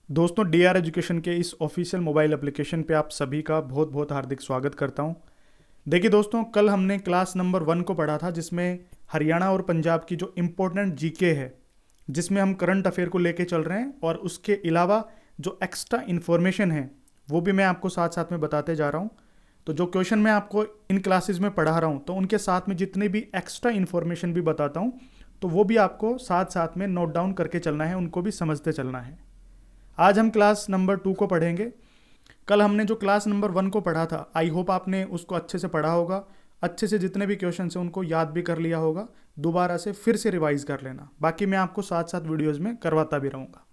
दोस्तों D R education के इस ऑफिशियल मोबाइल एप्लीकेशन पे आप सभी का बहुत बहुत हार्दिक स्वागत करता हूं। देखिए दोस्तों, कल हमने क्लास नंबर 1 को पढ़ा था जिसमें हरियाणा और पंजाब की जो इम्पोर्टेंट जीके है, जिसमें हम करंट अफेयर को लेके चल रहे हैं और उसके अलावा जो एक्स्ट्रा इन्फॉर्मेशन है वो भी मैं आपको साथ साथ में बताते जा रहा हूँ। तो जो क्वेश्चन मैं आपको इन क्लासेज में पढ़ा रहा हूँ तो उनके साथ में जितने भी एक्स्ट्रा इन्फॉर्मेशन भी बताता हूँ तो वो भी आपको साथ साथ में नोट डाउन करके चलना है, उनको भी समझते चलना है। आज हम क्लास नंबर 2 को पढ़ेंगे। कल हमने जो क्लास नंबर 1 को पढ़ा था, आई होप आपने उसको अच्छे से पढ़ा होगा, अच्छे से जितने भी क्वेश्चन हैं उनको याद भी कर लिया होगा। दोबारा से फिर से रिवाइज कर लेना, बाकी मैं आपको साथ साथ वीडियोज़ में करवाता भी रहूँगा।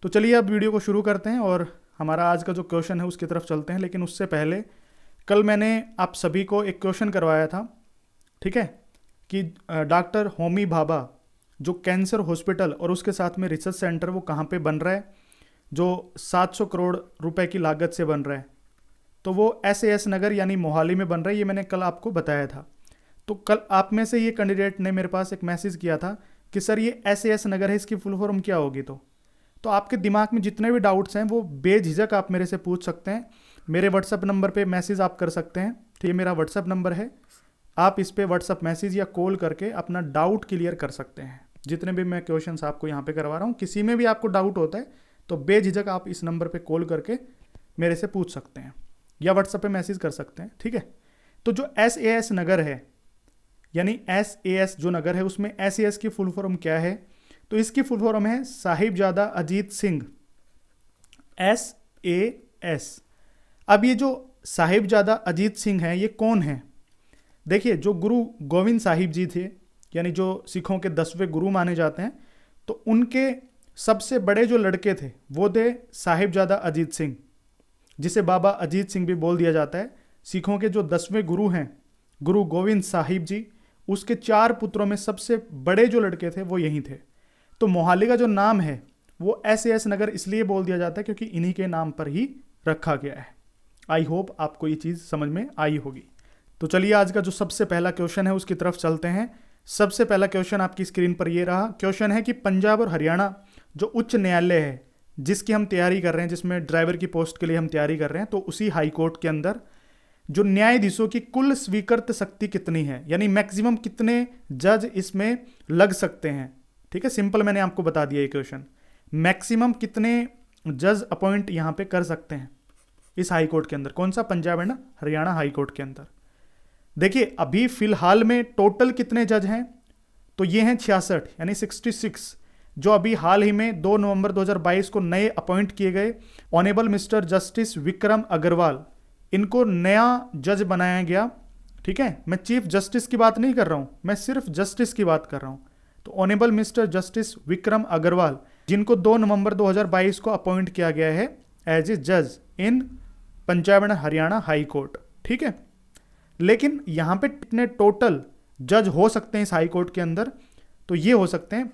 तो चलिए अब वीडियो को शुरू करते हैं और हमारा आज का जो क्वेश्चन है उसकी तरफ चलते हैं। लेकिन उससे पहले कल मैंने आप सभी को एक क्वेश्चन करवाया था, ठीक है, कि डॉक्टर होमी भाभा जो कैंसर हॉस्पिटल और उसके साथ में रिसर्च सेंटर वो कहाँ पे बन रहा है, जो 700 करोड़ रुपए की लागत से बन रहा है। तो वो SAS नगर यानी मोहाली में बन रहा है, ये मैंने कल आपको बताया था। तो कल आप में से ये कैंडिडेट ने मेरे पास एक मैसेज किया था कि सर ये SAS नगर है, इसकी फुल फॉर्म क्या होगी। तो आपके दिमाग में जितने भी डाउट्स हैं वो बेझिझक आप मेरे से पूछ सकते हैं। मेरे व्हाट्सअप नंबर पे मैसेज आप कर सकते हैं, तो ये मेरा व्हाट्सअप नंबर है, आप इस पे व्हाट्सअप मैसेज या कॉल करके अपना डाउट क्लियर कर सकते हैं। जितने भी मैं क्वेश्चंस आपको यहाँ पे करवा रहा हूँ, किसी में भी आपको डाउट होता है तो बेझिझक आप इस नंबर पे कॉल करके मेरे से पूछ सकते हैं या व्हाट्सएप पे मैसेज कर सकते हैं, ठीक है। तो जो SAS नगर है यानी SAS जो नगर है उसमें SAS की फुल फॉर्म क्या है, तो इसकी फुल फॉर्म है साहिबजादा अजीत सिंह, SAS। अब ये जो साहिबजादा अजीत सिंह है ये कौन है? देखिए, जो गुरु गोविंद साहिब जी थे यानी जो सिखों के 10वें गुरु माने जाते हैं, तो उनके सबसे बड़े जो लड़के थे वो थे साहिबजादा अजीत सिंह, जिसे बाबा अजीत सिंह भी बोल दिया जाता है। सिखों के जो 10वें गुरु हैं गुरु गोविंद साहिब जी, उसके 4 पुत्रों में सबसे बड़े जो लड़के थे वो यही थे। तो मोहाली का जो नाम है वो SAS नगर इसलिए बोल दिया जाता है क्योंकि इन्हीं के नाम पर ही रखा गया है। आई होप आपको ये चीज़ समझ में आई होगी। तो चलिए आज का जो सबसे पहला क्वेश्चन है उसकी तरफ चलते हैं। सबसे पहला क्वेश्चन आपकी स्क्रीन पर ये रहा। क्वेश्चन है कि पंजाब और हरियाणा जो उच्च न्यायालय है जिसकी हम तैयारी कर रहे हैं, जिसमें ड्राइवर की पोस्ट के लिए हम तैयारी कर रहे हैं, तो उसी हाई कोर्ट के अंदर जो न्यायाधीशों की कुल स्वीकृत शक्ति कितनी है, यानी मैक्सिमम कितने जज इसमें लग सकते हैं, ठीक है। सिंपल मैंने आपको बता दिया ये क्वेश्चन, मैक्सिमम कितने जज अपॉइंट यहाँ पे कर सकते हैं इस हाई कोर्ट के अंदर। कौन सा? Punjab and Haryana high court के अंदर। देखिए अभी फिलहाल में टोटल कितने जज हैं, तो ये हैं 66 यानी 66, जो अभी हाल ही में 2 नवंबर 2022 को नए अपॉइंट किए गए honourable Mister Justice Vikram Agarwal, इनको नया जज बनाया गया, ठीक है। मैं चीफ जस्टिस की बात नहीं कर रहा हूं, मैं सिर्फ जस्टिस की बात कर रहा हूं। तो honourable Mister Justice Vikram Agarwal, जिनको 2 नवंबर 2022 को अपॉइंट किया गया है एज ए जज in Punjab and Haryana high court, ठीक है। लेकिन यहां पे कितने टोटल जज हो सकते हैं इस हाई कोर्ट के अंदर, तो ये हो सकते हैं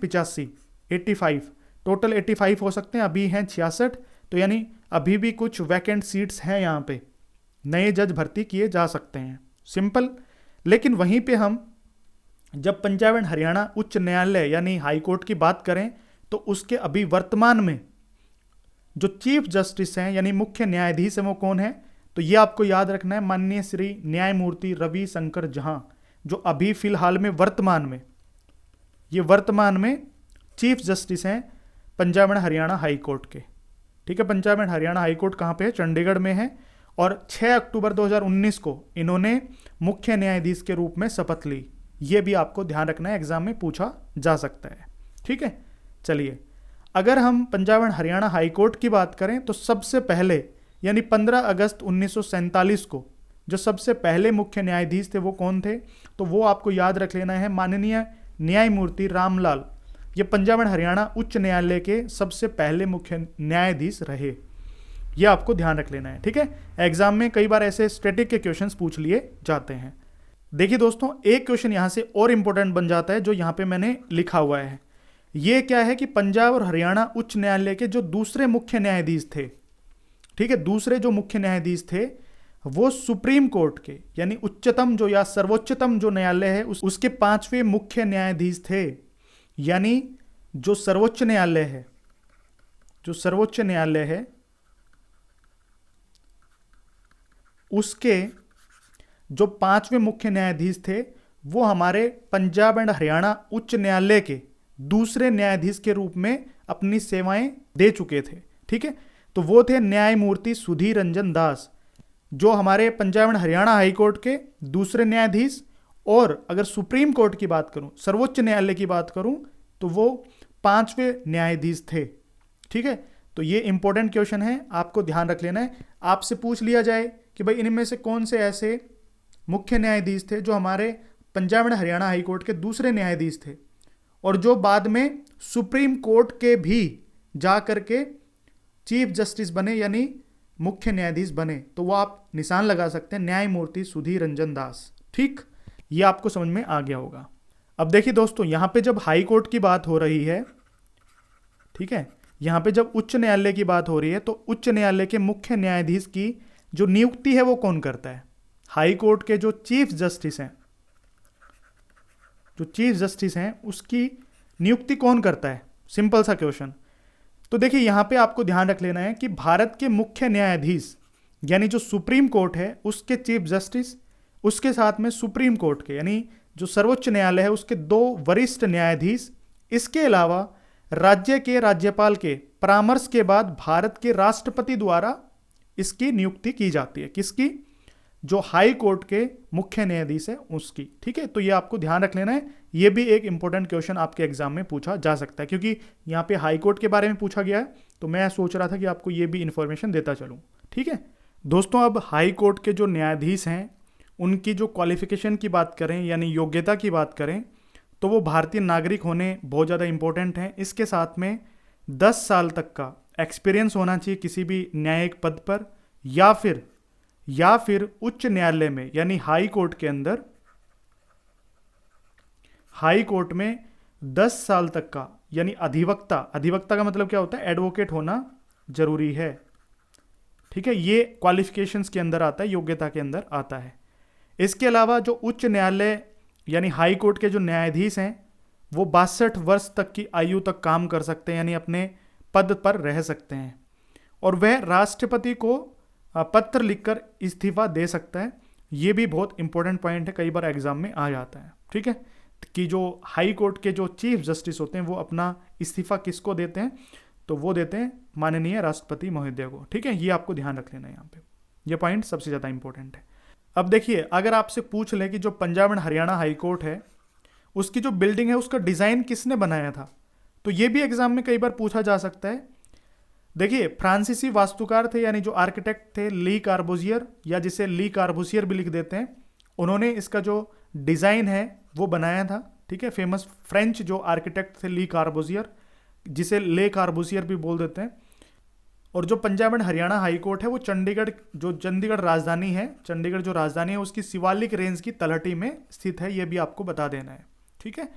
85 टोटल 85 हो सकते हैं, अभी हैं 66। तो यानी अभी भी कुछ वैकेंट सीट्स हैं, यहाँ पे नए जज भर्ती किए जा सकते हैं, सिंपल। लेकिन वहीं पे हम जब पंजाब एंड हरियाणा उच्च न्यायालय यानी हाई कोर्ट की बात करें तो उसके अभी वर्तमान में जो चीफ जस्टिस हैं यानी मुख्य न्यायाधीश हैं वो कौन है, तो ये आपको याद रखना है, माननीय श्री न्यायमूर्ति रवि शंकर जहां, जो अभी फिलहाल में वर्तमान में चीफ जस्टिस हैं Punjab and Haryana high court के, ठीक है। Punjab and Haryana high court कहाँ पे है? चंडीगढ़ में है। और 6 अक्टूबर 2019 को इन्होंने मुख्य न्यायाधीश के रूप में शपथ ली। ये भी आपको ध्यान रखना है, एग्जाम में पूछा जा सकता है, ठीक है। चलिए, अगर हम Punjab and Haryana high court की बात करें तो सबसे पहले यानी 15 अगस्त 1947 को जो सबसे पहले मुख्य न्यायाधीश थे वो कौन थे, तो वो आपको याद रख लेना है, माननीय न्यायमूर्ति रामलाल। ये पंजाब एंड हरियाणा उच्च न्यायालय के सबसे पहले मुख्य न्यायाधीश रहे, ये आपको ध्यान रख लेना है, ठीक है। एग्जाम में कई बार ऐसे स्टैटिक के क्वेश्चंस पूछ लिए जाते हैं। देखिए दोस्तों, एक क्वेश्चन यहां से और इंपॉर्टेंट बन जाता है जो यहां पे मैंने लिखा हुआ है। ये क्या है कि पंजाब और हरियाणा उच्च न्यायालय के जो दूसरे मुख्य न्यायाधीश थे, ठीक है, दूसरे जो मुख्य न्यायाधीश थे वो सुप्रीम कोर्ट के यानी उच्चतम जो या सर्वोच्चतम जो न्यायालय है उसके 5वें मुख्य न्यायाधीश थे। यानी जो सर्वोच्च न्यायालय है जो सर्वोच्च न्यायालय है उसके जो 5वें मुख्य न्यायाधीश थे वो हमारे पंजाब एंड हरियाणा उच्च न्यायालय के दूसरे न्यायाधीश के रूप में अपनी सेवाएं दे चुके थे। ठीक है, तो वो थे न्यायमूर्ति सुधीर रंजन दास, जो हमारे Punjab and Haryana high court के दूसरे न्यायाधीश। और अगर सुप्रीम कोर्ट की बात करूं, सर्वोच्च न्यायालय की बात करूं, तो वो 5वें न्यायाधीश थे। ठीक है, तो ये इंपॉर्टेंट क्वेश्चन है, आपको ध्यान रख लेना है। आपसे पूछ लिया जाए कि भाई इनमें से कौन से ऐसे मुख्य न्यायाधीश थे जो हमारे Punjab and Haryana high court के दूसरे न्यायाधीश थे और जो बाद में सुप्रीम कोर्ट के भी जा करके चीफ जस्टिस बने, यानी मुख्य न्यायाधीश बने, तो वो आप निशान लगा सकते हैं न्यायमूर्ति सुधीर रंजन दास। ठीक, ये आपको समझ में आ गया होगा। अब देखिए दोस्तों, यहां पे जब हाई कोर्ट की बात हो रही है, ठीक है, यहां पे जब उच्च न्यायालय की बात हो रही है, तो उच्च न्यायालय के मुख्य न्यायाधीश की जो नियुक्ति है वो कौन करता है? हाई कोर्ट के जो चीफ जस्टिस हैं, जो चीफ जस्टिस हैं उसकी नियुक्ति कौन करता है? सिंपल सा क्वेश्चन। तो देखिए यहां पे आपको ध्यान रख लेना है कि भारत के मुख्य न्यायाधीश यानी जो सुप्रीम कोर्ट है उसके चीफ जस्टिस, उसके साथ में सुप्रीम कोर्ट के यानी जो सर्वोच्च न्यायालय है उसके 2 वरिष्ठ न्यायाधीश, इसके अलावा राज्य के राज्यपाल के परामर्श के बाद भारत के राष्ट्रपति द्वारा इसकी नियुक्ति की जाती है। किसकी? जो हाई कोर्ट के मुख्य न्यायाधीश है उसकी। ठीक है, तो ये आपको ध्यान रख लेना है। ये भी एक इंपॉर्टेंट क्वेश्चन आपके एग्जाम में पूछा जा सकता है, क्योंकि यहाँ पे हाई कोर्ट के बारे में पूछा गया है, तो मैं सोच रहा था कि आपको ये भी इंफॉर्मेशन देता चलूँ। ठीक है दोस्तों, अब हाई कोर्ट के जो न्यायाधीश हैं उनकी जो क्वालिफिकेशन की बात करें यानी योग्यता की बात करें, तो वो भारतीय नागरिक होने बहुत ज़्यादा इंपॉर्टेंट हैं। इसके साथ में 10 साल तक का एक्सपीरियंस होना चाहिए किसी भी न्यायिक पद पर, या फिर उच्च न्यायालय में यानी हाई कोर्ट के अंदर, हाई कोर्ट में 10 साल तक का यानी अधिवक्ता का मतलब क्या होता है? एडवोकेट होना जरूरी है। ठीक है, ये क्वालिफिकेशंस के अंदर आता है, योग्यता के अंदर आता है। इसके अलावा जो उच्च न्यायालय यानी हाई कोर्ट के जो न्यायाधीश हैं वो 62 वर्ष तक की आयु तक काम कर सकते हैं, यानी अपने पद पर रह सकते हैं, और वह राष्ट्रपति को पत्र लिखकर इस्तीफा दे सकता है। ये भी बहुत इंपॉर्टेंट पॉइंट है, कई बार एग्जाम में आ जाता है। ठीक है, कि जो हाई कोर्ट के जो चीफ जस्टिस होते हैं वो अपना इस्तीफा किसको देते हैं? तो वो देते हैं माननीय राष्ट्रपति महोदय को। ठीक है, ये आपको ध्यान रख लेना है, यहाँ पे ये पॉइंट सबसे ज़्यादा इंपॉर्टेंट है। अब देखिए, अगर आपसे पूछ ले कि जो Punjab and Haryana high court है उसकी जो बिल्डिंग है उसका डिज़ाइन किसने बनाया था, तो ये भी एग्जाम में कई बार पूछा जा सकता है। देखिए, फ्रांसीसी वास्तुकार थे यानी जो आर्किटेक्ट थे ली कार्बूजियर, या जिसे ली कार्बूसियर भी लिख देते हैं, उन्होंने इसका जो डिज़ाइन है वो बनाया था। ठीक है, फेमस फ्रेंच जो आर्किटेक्ट थे ली कार्बूजियर, जिसे ले कार्बूसियर भी बोल देते हैं। और जो Punjab and Haryana high court है वो चंडीगढ़ राजधानी है, चंडीगढ़ जो राजधानी है उसकी शिवालिक रेंज की तलहटी में स्थित है। ये भी आपको बता देना है। ठीक है,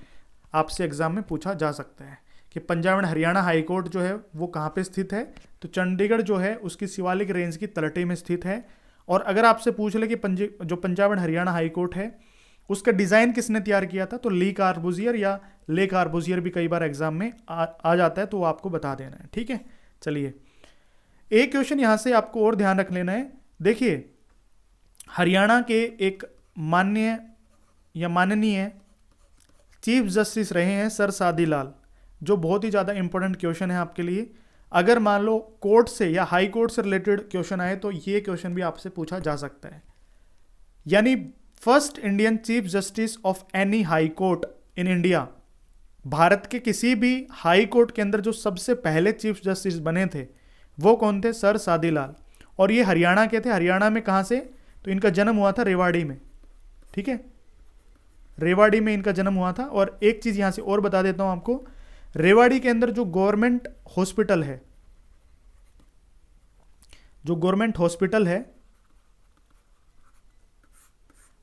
आपसे एग्जाम में पूछा जा सकता है कि Punjab and Haryana high court जो है वो कहाँ पे स्थित है, तो चंडीगढ़ जो है उसकी शिवालिक रेंज की तलहटी में स्थित है। और अगर आपसे पूछ ले कि जो Punjab and Haryana high court है उसका डिज़ाइन किसने तैयार किया था, तो ली कार्बूजियर या ले कार्बूजियर भी कई बार एग्जाम में आ जाता है, तो वो आपको बता देना है। ठीक है, चलिए एक क्वेश्चन यहाँ से आपको और ध्यान रख लेना है। देखिए, हरियाणा के एक माननीय चीफ जस्टिस रहे हैं सर सादी लाल, जो बहुत ही ज़्यादा इंपॉर्टेंट क्वेश्चन है आपके लिए। अगर मान लो कोर्ट से या हाई कोर्ट से रिलेटेड क्वेश्चन आए तो ये क्वेश्चन भी आपसे पूछा जा सकता है। यानी first Indian chief justice of any high court in India, Bharat के किसी भी हाई कोर्ट के अंदर जो सबसे पहले चीफ जस्टिस बने थे वो कौन थे? सर सादी लाल। और ये हरियाणा के थे। हरियाणा में कहाँ से? तो इनका जन्म हुआ था रेवाड़ी में। ठीक है, रेवाड़ी में इनका जन्म हुआ था। और एक चीज़ यहाँ से और बता देता हूँ आपको, रेवाड़ी के अंदर जो गवर्नमेंट हॉस्पिटल है,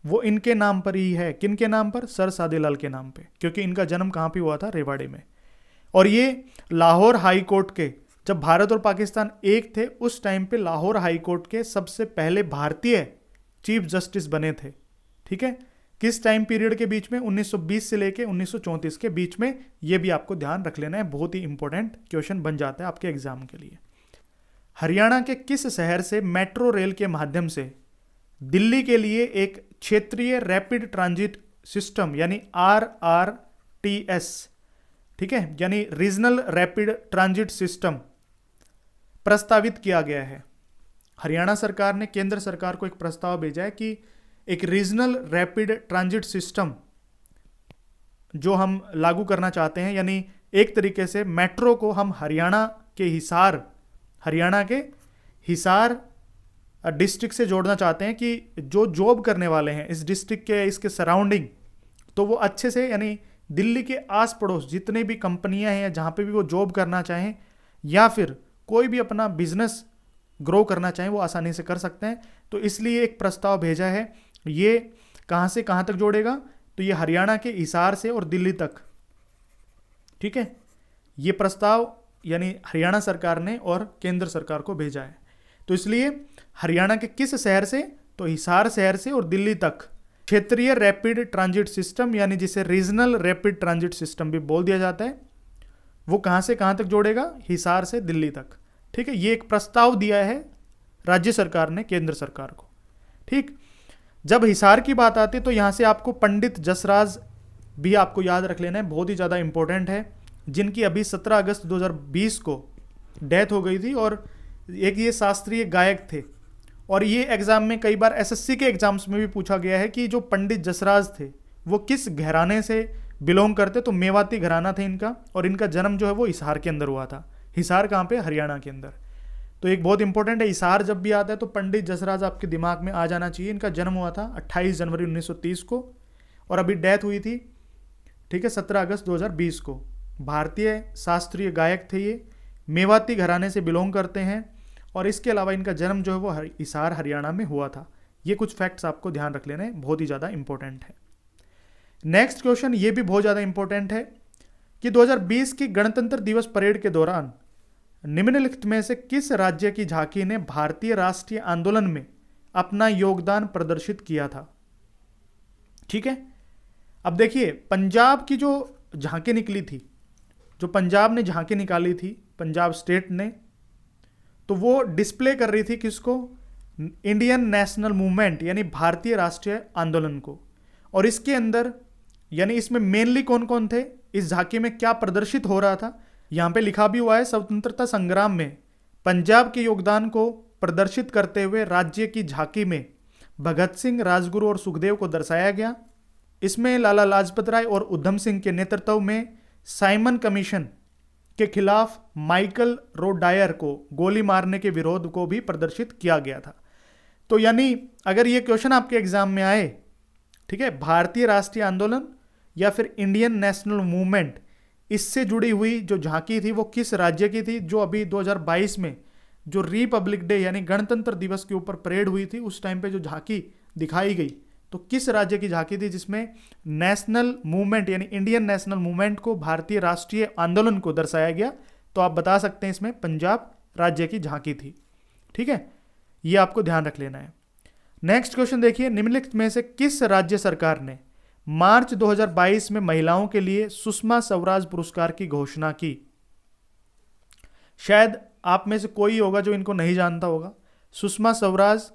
वो इनके नाम पर ही है। किनके नाम पर? सर सादीलाल के नाम पे, क्योंकि इनका जन्म कहाँ पे हुआ था? रेवाड़ी में। और ये लाहौर हाई कोर्ट के, जब भारत और पाकिस्तान एक थे उस टाइम पे लाहौर हाई कोर्ट के सबसे पहले भारतीय चीफ जस्टिस बने थे। ठीक है, किस टाइम पीरियड के बीच में, 1920 से लेके 1934 के बीच में। ये भी आपको ध्यान रख लेना है, बहुत ही इंपॉर्टेंट क्वेश्चन बन जाता है आपके एग्जाम के लिए। हरियाणा के किस शहर से मेट्रो रेल के माध्यम से दिल्ली के लिए एक क्षेत्रीय रैपिड ट्रांजिट सिस्टम यानी RRTS, ठीक है, यानी रीजनल रैपिड ट्रांजिट सिस्टम प्रस्तावित किया गया है? हरियाणा सरकार ने केंद्र सरकार को एक प्रस्ताव भेजा है कि एक रीजनल रैपिड ट्रांजिट सिस्टम जो हम लागू करना चाहते हैं, यानी एक तरीके से मेट्रो को हम हरियाणा के हिसार डिस्ट्रिक्ट से जोड़ना चाहते हैं कि जो जॉब करने वाले हैं इस डिस्ट्रिक्ट के, इसके सराउंडिंग, तो वो अच्छे से, यानी दिल्ली के आस पड़ोस जितने भी कंपनियां हैं जहाँ पे भी वो जॉब करना चाहें या फिर कोई भी अपना बिजनेस ग्रो करना चाहें, वो आसानी से कर सकते हैं। तो इसलिए एक प्रस्ताव भेजा है। ये कहाँ से कहाँ तक जोड़ेगा? तो ये हरियाणा के हिसार से और दिल्ली तक, ठीक है। ये प्रस्ताव यानी हरियाणा सरकार ने और केंद्र सरकार को भेजा है। तो इसलिए हरियाणा के किस शहर से? तो हिसार शहर से और दिल्ली तक क्षेत्रीय रैपिड ट्रांजिट सिस्टम, यानी जिसे रीजनल रैपिड ट्रांजिट सिस्टम भी बोल दिया जाता है, वो कहाँ से कहाँ तक जोड़ेगा? हिसार से दिल्ली तक, ठीक है। ये एक प्रस्ताव दिया है राज्य सरकार ने केंद्र सरकार को, ठीक। जब हिसार की बात आती है तो यहाँ से आपको पंडित जसराज भी आपको याद रख लेना है, बहुत ही ज़्यादा इंपॉर्टेंट है, जिनकी अभी 17 अगस्त 2020 को डेथ हो गई थी। और एक ये शास्त्रीय गायक थे। और ये एग्ज़ाम में कई बार SSC के एग्जाम्स में भी पूछा गया है कि जो पंडित जसराज थे वो किस घराने से बिलोंग करते। तो मेवाती घराना थे इनका, और इनका जन्म जो है वो हिसार के अंदर हुआ था। हिसार कहाँ पे? हरियाणा के अंदर। तो एक बहुत इंपॉर्टेंट है, हिसार जब भी आता है तो पंडित जसराज आपके दिमाग में आ जाना चाहिए। इनका जन्म हुआ था 28 जनवरी 1930 को और अभी डेथ हुई थी, ठीक है, 17 अगस्त 2020 को। भारतीय शास्त्रीय गायक थे ये, मेवाती घराने से बिलोंग करते हैं और इसके अलावा इनका जन्म जो है वो हिसार हरियाणा में हुआ था। ये कुछ फैक्ट्स आपको ध्यान रख लेने, बहुत ही ज़्यादा इंपॉर्टेंट है। नेक्स्ट क्वेश्चन ये भी बहुत ज़्यादा इंपॉर्टेंट है कि 2020 की गणतंत्र दिवस परेड के दौरान निम्नलिखित में से किस राज्य की झांकी ने भारतीय राष्ट्रीय आंदोलन में अपना योगदान प्रदर्शित किया था? ठीक है। अब देखिए, पंजाब की जो झांकी निकली थी, जो पंजाब ने झांकी निकाली थी, पंजाब स्टेट ने, तो वो डिस्प्ले कर रही थी किसको? इंडियन नेशनल मूवमेंट यानी भारतीय राष्ट्रीय आंदोलन को। और इसके अंदर यानी इसमें मेनली कौन कौन थे, इस झांकी में क्या प्रदर्शित हो रहा था? यहाँ पे लिखा भी हुआ है, स्वतंत्रता संग्राम में पंजाब के योगदान को प्रदर्शित करते हुए राज्य की झांकी में भगत सिंह, राजगुरु और सुखदेव को दर्शाया गया। इसमें लाला लाजपत राय और उधम सिंह के नेतृत्व में साइमन कमीशन के खिलाफ माइकल रोडायर को गोली मारने के विरोध को भी प्रदर्शित किया गया था। तो यानी अगर ये क्वेश्चन आपके एग्जाम में आए, ठीक है, भारतीय राष्ट्रीय आंदोलन या फिर इंडियन नेशनल मूवमेंट, इससे जुड़ी हुई जो झांकी थी वो किस राज्य की थी? जो अभी 2022 में जो रिपब्लिक डे यानी गणतंत्र दिवस के ऊपर परेड हुई थी, उस टाइम पे जो झांकी दिखाई गई, तो किस राज्य की झांकी थी जिसमें नेशनल मूवमेंट यानी इंडियन नेशनल मूवमेंट को, भारतीय राष्ट्रीय आंदोलन को दर्शाया गया? तो आप बता सकते हैं इसमें पंजाब राज्य की झांकी थी। ठीक है, ये आपको ध्यान रख लेना है। नेक्स्ट क्वेश्चन देखिए, निम्नलिखित में से किस राज्य सरकार ने मार्च 2022 में महिलाओं के लिए सुषमा स्वराज पुरस्कार की घोषणा की? शायद आप में से कोई होगा जो इनको नहीं जानता होगा। सुषमा स्वराज,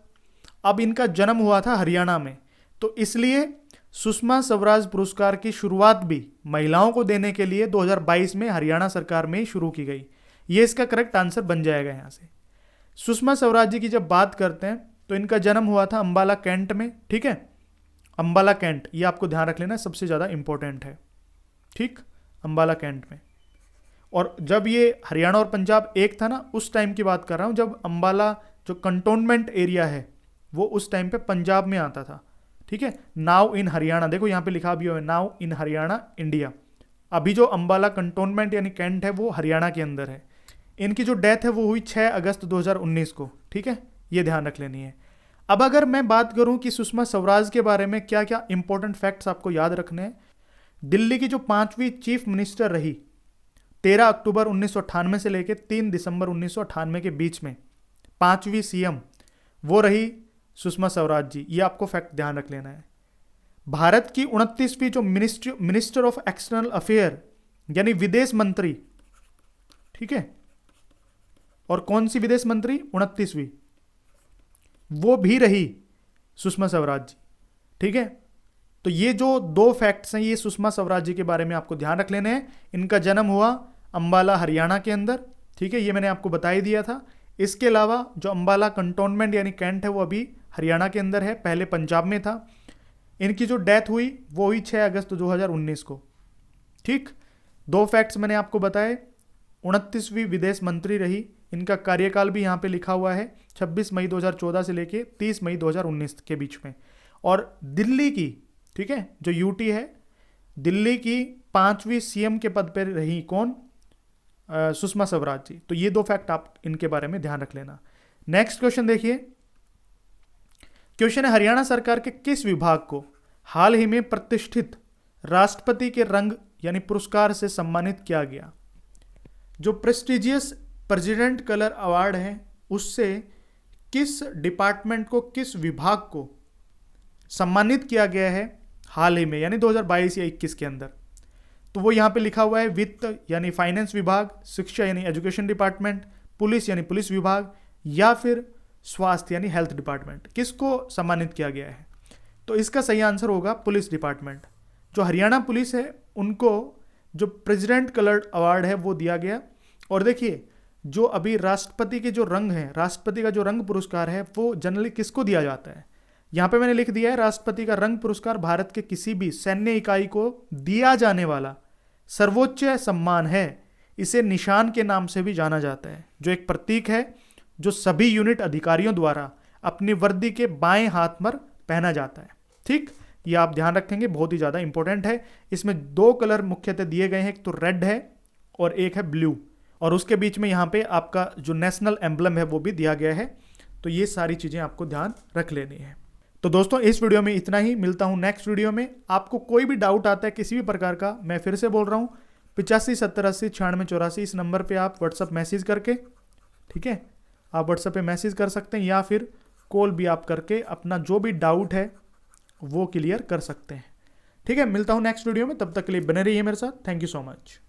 अब इनका जन्म हुआ था हरियाणा में, तो इसलिए सुषमा स्वराज पुरस्कार की शुरुआत भी महिलाओं को देने के लिए 2022 में हरियाणा सरकार में ही शुरू की गई। ये इसका करेक्ट आंसर बन जाएगा यहाँ से। सुषमा स्वराज जी की जब बात करते हैं तो इनका जन्म हुआ था अंबाला कैंट में। ठीक है, अंबाला कैंट, ये आपको ध्यान रख लेना, सबसे ज़्यादा इंपॉर्टेंट है। ठीक, अंबाला कैंट में। और जब ये हरियाणा और पंजाब एक था ना, उस टाइम की बात कर रहा हूँ जब अंबाला जो कंटोनमेंट एरिया है वो उस टाइम पे पंजाब में आता था। ठीक है, नाउ इन हरियाणा, देखो यहाँ पे लिखा भी हुआ है नाउ इन हरियाणा इंडिया। अभी जो अंबाला कंटोनमेंट यानी कैंट है वो हरियाणा के अंदर है। इनकी जो डेथ है वो हुई 6 अगस्त 2019 को। ठीक है, ये ध्यान रख लेनी है। अब अगर मैं बात करूं कि सुषमा स्वराज के बारे में क्या क्या इंपॉर्टेंट फैक्ट्स आपको याद रखने हैं। दिल्ली की जो 5वीं चीफ मिनिस्टर रही 13 अक्टूबर 1998 से लेकर 3 दिसंबर 1998 के बीच में, 5वीं सीएम वो रही सुषमा स्वराज जी। ये आपको फैक्ट ध्यान रख लेना है। भारत की 29वीं जो मिनिस्टर ऑफ एक्सटर्नल अफेयर यानी विदेश मंत्री, ठीक है, और कौन सी विदेश मंत्री, 29वीं, वो भी रही सुषमा स्वराज जी, ठीक है। तो ये जो दो फैक्ट्स हैं ये सुषमा स्वराज जी के बारे में आपको ध्यान रख लेने हैं। इनका जन्म हुआ अंबाला हरियाणा के अंदर, ठीक है, ये मैंने आपको बता ही दिया था। इसके अलावा जो अंबाला कंटोनमेंट यानी कैंट है वो अभी हरियाणा के अंदर है, पहले पंजाब में था। इनकी जो डेथ हुई वो हुई 6 अगस्त 2019 को, ठीक। दो फैक्ट्स मैंने आपको बताए। 29वीं विदेश मंत्री रही, इनका कार्यकाल भी यहाँ पे लिखा हुआ है 26 मई 2014 से लेके 30 मई 2019 के बीच में। और दिल्ली की, ठीक है, जो यूटी है, दिल्ली की 5वीं सीएम के पद पर रही कौन, सुषमा स्वराज जी। तो ये दो फैक्ट आप इनके बारे में ध्यान रख लेना। नेक्स्ट क्वेश्चन देखिए, क्वेश्चन है हरियाणा सरकार के किस विभाग को हाल ही में प्रतिष्ठित राष्ट्रपति के रंग यानी पुरस्कार से सम्मानित किया गया। जो प्रेस्टिजियस प्रेसिडेंट कलर अवार्ड है उससे किस डिपार्टमेंट को, किस विभाग को सम्मानित किया गया है हाल ही में यानी 2022 या 21 के अंदर। तो वो यहाँ पे लिखा हुआ है वित्त यानी फाइनेंस विभाग, शिक्षा यानी एजुकेशन डिपार्टमेंट, पुलिस यानी पुलिस विभाग, या फिर स्वास्थ्य यानी हेल्थ डिपार्टमेंट। किसको सम्मानित किया गया है? तो इसका सही आंसर होगा पुलिस डिपार्टमेंट। जो हरियाणा पुलिस है उनको जो प्रेसिडेंट कलर्ड अवार्ड है वो दिया गया। और देखिए जो अभी राष्ट्रपति के जो रंग हैं, राष्ट्रपति का जो रंग पुरस्कार है वो जनरली किसको दिया जाता है? यहाँ पे मैंने लिख दिया है राष्ट्रपति का रंग पुरस्कार भारत के किसी भी सैन्य इकाई को दिया जाने वाला सर्वोच्च सम्मान है। इसे निशान के नाम से भी जाना जाता है, जो एक प्रतीक है जो सभी यूनिट अधिकारियों द्वारा अपनी वर्दी के बाएं हाथ पर पहना जाता है, ठीक। ये आप ध्यान रखेंगे, बहुत ही ज़्यादा इंपॉर्टेंट है। इसमें दो कलर मुख्यतः दिए गए हैं, एक तो रेड है और एक है ब्लू, और उसके बीच में यहाँ पे आपका जो नेशनल एम्बलम है वो भी दिया गया है। तो ये सारी चीज़ें आपको ध्यान रख लेनी है। तो दोस्तों इस वीडियो में इतना ही, मिलता हूँ नेक्स्ट वीडियो में। आपको कोई भी डाउट आता है किसी भी प्रकार का, मैं फिर से बोल रहा हूँ 85 70 80 96 84 इस नंबर पे आप व्हाट्सअप मैसेज करके, ठीक है, आप व्हाट्सएप पे मैसेज कर सकते हैं या फिर कॉल भी आप करके अपना जो भी डाउट है वो क्लियर कर सकते हैं, ठीक है। मिलता हूँ नेक्स्ट वीडियो में, तब तक के लिए बने रहिए मेरे साथ। Thank you so much.